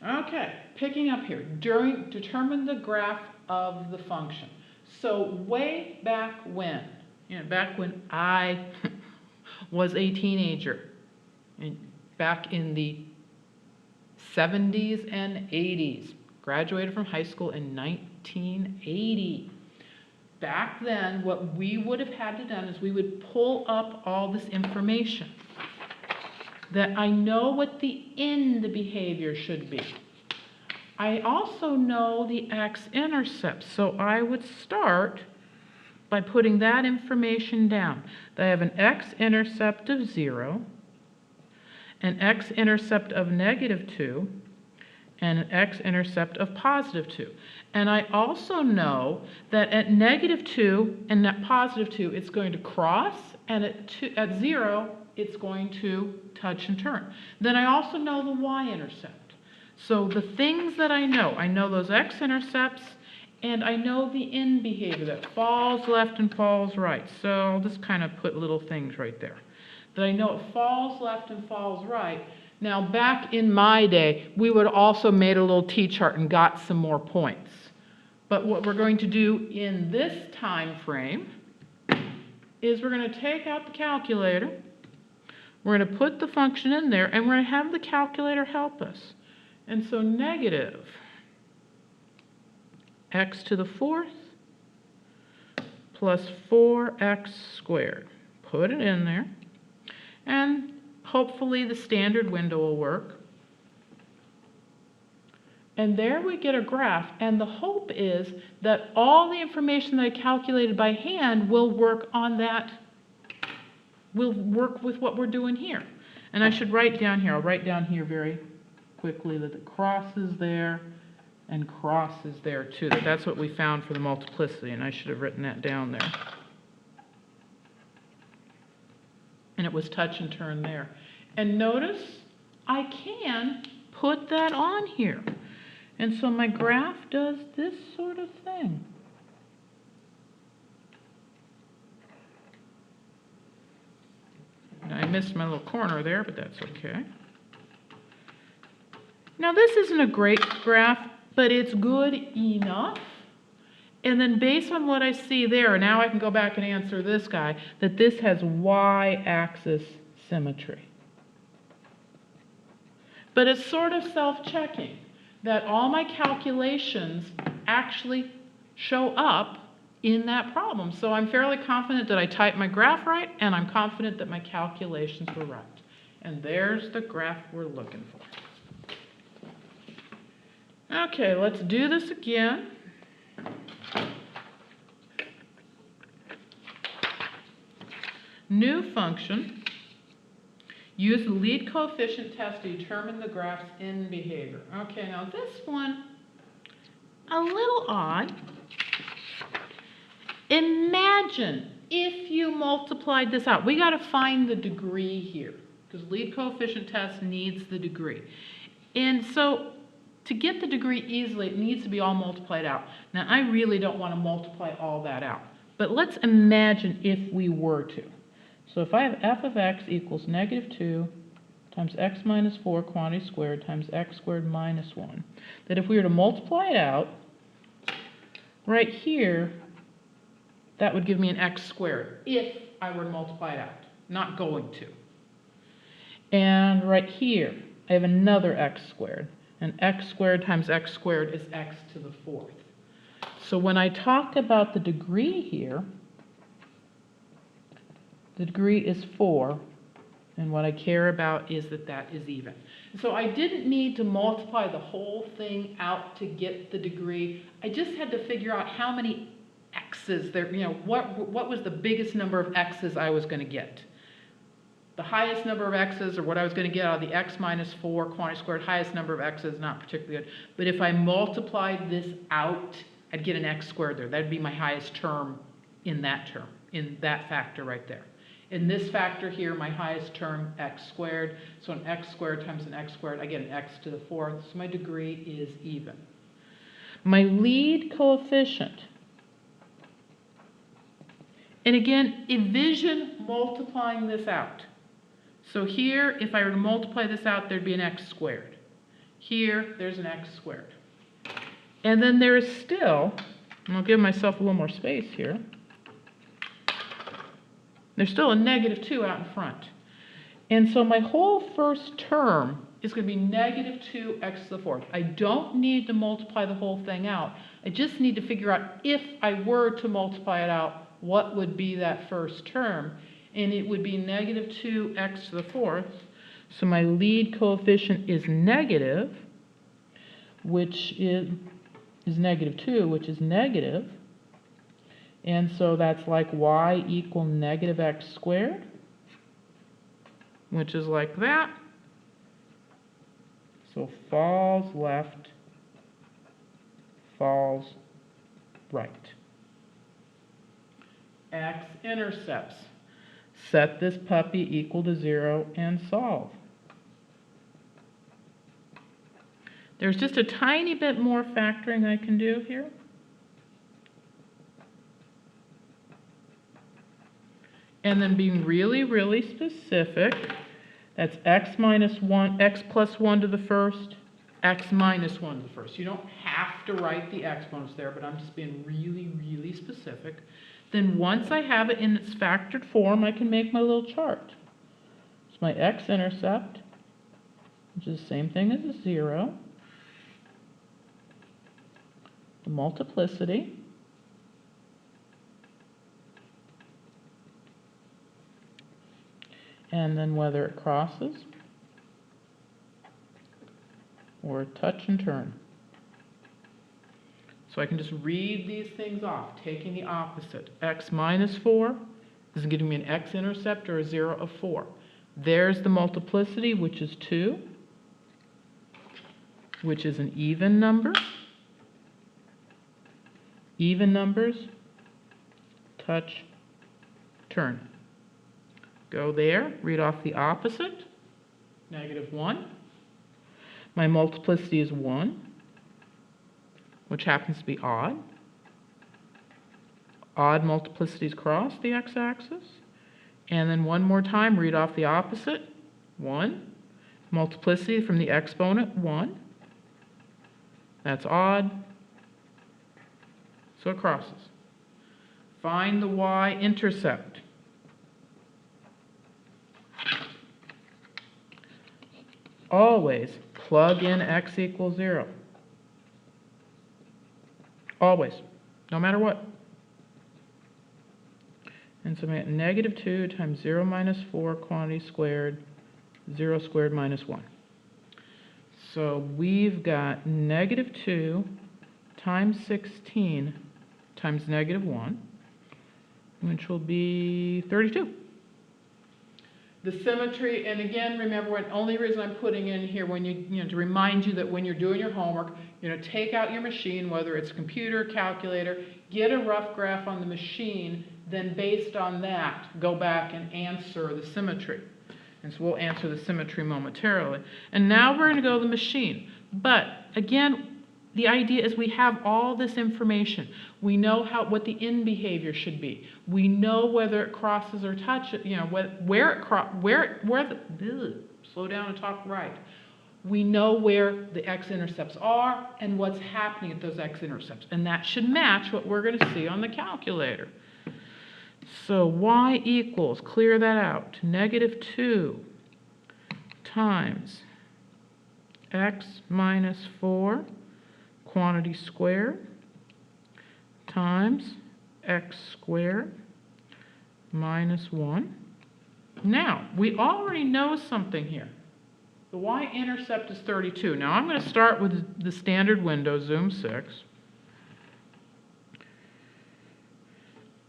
Okay, picking up here. Determine the graph of the function. So way back when, back when I was a teenager, and back in the 70s and 80s, graduated from high school in 1980. Back then, what we would have had to done is we would pull up all this information that I know what the end behavior should be. I also know the x-intercept, so I would start by putting that information down. That I have an x-intercept of 0, an x-intercept of -2, and an x-intercept of +2. And I also know that at -2 and at +2, it's going to cross, and at 0, it's going to touch and turn. Then I also know the y-intercept. So the things that I know those x-intercepts, and I know the end behavior that falls left and falls right. So I'll just kind of put little things right there. That I know it falls left and falls right. Now back in my day, we would also made a little t-chart and got some more points. But what we're going to do in this time frame is we're going to take out the calculator, we're going to put the function in there, and we're going to have the calculator help us. And so negative x to the 4th plus 4x squared. Put it in there, and hopefully the standard window will work. And there we get a graph, and the hope is that all the information that I calculated by hand will work on that, will work with what we're doing here. And I should write down here, I'll write down here very quickly that the cross is there and cross is there too. That's what we found for the multiplicity, and I should have written that down there. And it was touch and turn there. And notice I can put that on here. And so my graph does this sort of thing. Now, I missed my little corner there, but that's okay. Now this isn't a great graph, but it's good enough. And then based on what I see there, now I can go back and answer this guy, that this has y-axis symmetry. But it's sort of self-checking that all my calculations actually show up in that problem. So I'm fairly confident that I typed my graph right, and I'm confident that my calculations were right. And there's the graph we're looking for. Okay, let's do this again. New function. Use the lead coefficient test to determine the graph's end behavior. Okay, now this one, a little odd. Imagine if you multiplied this out. We got to find the degree here, because lead coefficient test needs the degree. And so to get the degree easily, it needs to be all multiplied out. Now, I really don't want to multiply all that out. But let's imagine if we were to. So if I have f of x equals -2 times x minus 4 quantity squared times x squared minus 1, that if we were to multiply it out, right here, that would give me an x squared if I were to multiply it out. Not going to. And right here, I have another x squared. And x squared times x squared is x to the 4th. So when I talk about the degree here, the degree is 4, and what I care about is that that is even. So I didn't need to multiply the whole thing out to get the degree. I just had to figure out how many x's there, what was the biggest number of x's I was going to get. The highest number of x's, or what I was going to get out of the x minus 4 quantity squared, highest number of x's, not particularly good. But if I multiplied this out, I'd get an x squared there. That'd be my highest term, in that factor right there. In this factor here, my highest term, x squared. So an x squared times an x squared, I get an x to the 4th. So my degree is even. My lead coefficient. And again, envision multiplying this out. So here, if I were to multiply this out, there'd be an x squared. Here, there's an x squared. And then there is still, and I'll give myself a little more space here, there's still a negative 2 out in front. And so my whole first term is going to be negative 2x to the fourth. I don't need to multiply the whole thing out. I just need to figure out if I were to multiply it out, what would be that first term. And it would be negative 2x to the fourth. So my lead coefficient is negative, which is negative 2, which is negative. And so that's like y equal negative x squared, which is like that. So falls left, falls right. X-intercepts. Set this puppy equal to 0 and solve. There's just a tiny bit more factoring I can do here. And then being really, really specific, that's x minus 1, x plus 1 to the first, x minus 1 to the first. You don't have to write the exponents there, but I'm just being really, really specific. Then once I have it in its factored form, I can make my little chart. So my x-intercept, which is the same thing as a 0, the multiplicity, and then whether it crosses or touch and turn. So I can just read these things off, taking the opposite. X minus 4 is giving me an x-intercept or a 0 of 4. There's the multiplicity, which is 2, which is an even number. Even numbers, touch, turn. Go there, read off the opposite, negative 1. My multiplicity is 1, which happens to be odd. Odd multiplicities cross the x-axis. And then one more time, read off the opposite, 1. Multiplicity from the exponent, 1. That's odd, so it crosses. Find the y-intercept. Always plug in x equals 0. Always, no matter what. And so I'm at negative 2 times 0 minus 4 quantity squared, 0 squared minus 1. So we've got negative 2 times 16 times negative 1, which will be 32. The symmetry, and again, remember, the only reason I'm putting in here when to remind you that when you're doing your homework, take out your machine, whether it's computer, calculator, get a rough graph on the machine, then based on that, go back and answer the symmetry. And so we'll answer the symmetry momentarily. And now we're going to go to the machine. But again, the idea is we have all this information. We know what the in behavior should be. We know whether it crosses or touches, slow down and talk right. We know where the x-intercepts are and what's happening at those x-intercepts. And that should match what we're going to see on the calculator. So y equals, clear that out, negative 2 times x minus 4 quantity squared times x squared minus 1. Now, we already know something here. The y-intercept is 32. Now, I'm going to start with the standard window, zoom 6.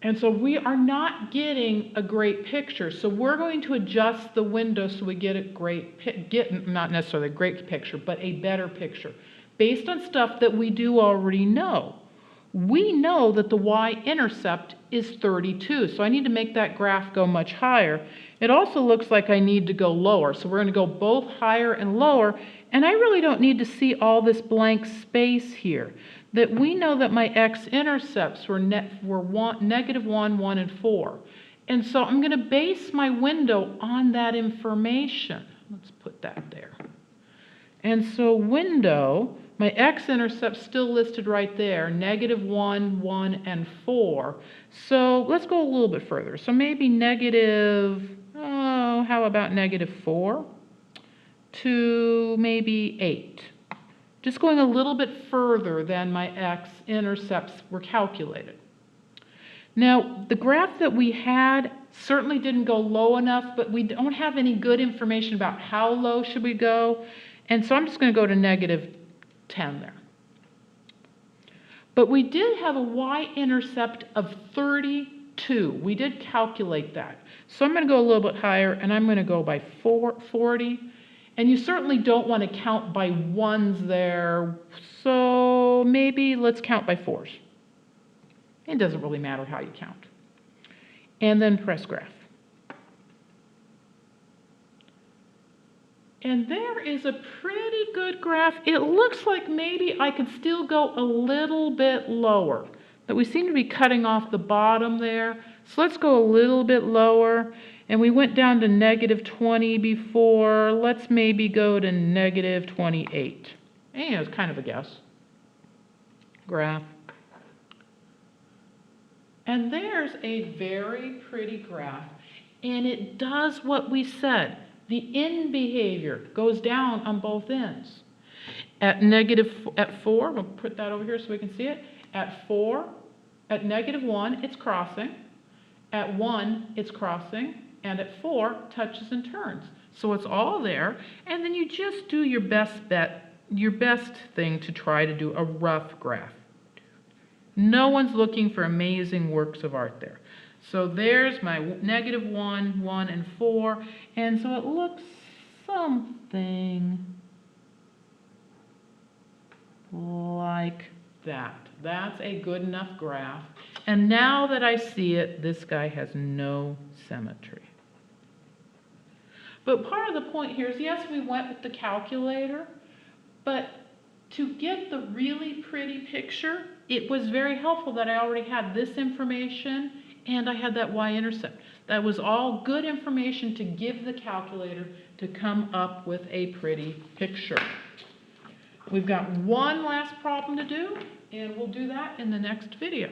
And so we are not getting a great picture. So we're going to adjust the window so we get not necessarily a great picture, but a better picture. Based on stuff that we do already know. We know that the y-intercept is 32, so I need to make that graph go much higher. It also looks like I need to go lower, so we're going to go both higher and lower, and I really don't need to see all this blank space here. That we know that my x-intercepts were negative 1, 1, and 4. And so I'm going to base my window on that information. Let's put that there. And so window, my x-intercept's still listed right there, -1, 1, and 4. So let's go a little bit further. So maybe how about -4 to maybe 8. Just going a little bit further than my x-intercepts were calculated. Now, the graph that we had certainly didn't go low enough, but we don't have any good information about how low should we go. And so I'm just going to go to -10 there. But we did have a y-intercept of 32. We did calculate that. So I'm going to go a little bit higher, and I'm going to go by 40. And you certainly don't want to count by ones there, so maybe let's count by 4s. It doesn't really matter how you count. And then press graph. And there is a pretty good graph. It looks like maybe I could still go a little bit lower, but we seem to be cutting off the bottom there. So let's go a little bit lower. And we went down to -20 before. Let's maybe go to -28. And it's kind of a guess. Graph. And there's a very pretty graph. And it does what we said. The in behavior goes down on both ends. At 4, we'll put that over here so we can see it. At -1, it's crossing. At 1, it's crossing. And at 4, touches and turns. So it's all there. And then you just do your best thing to try to do a rough graph. No one's looking for amazing works of art there. So there's my -1, 1, and 4. And so it looks something like that. That's a good enough graph. And now that I see it, this guy has no symmetry. But part of the point here is, yes, we went with the calculator, but to get the really pretty picture, it was very helpful that I already had this information and I had that y-intercept. That was all good information to give the calculator to come up with a pretty picture. We've got one last problem to do, and we'll do that in the next video.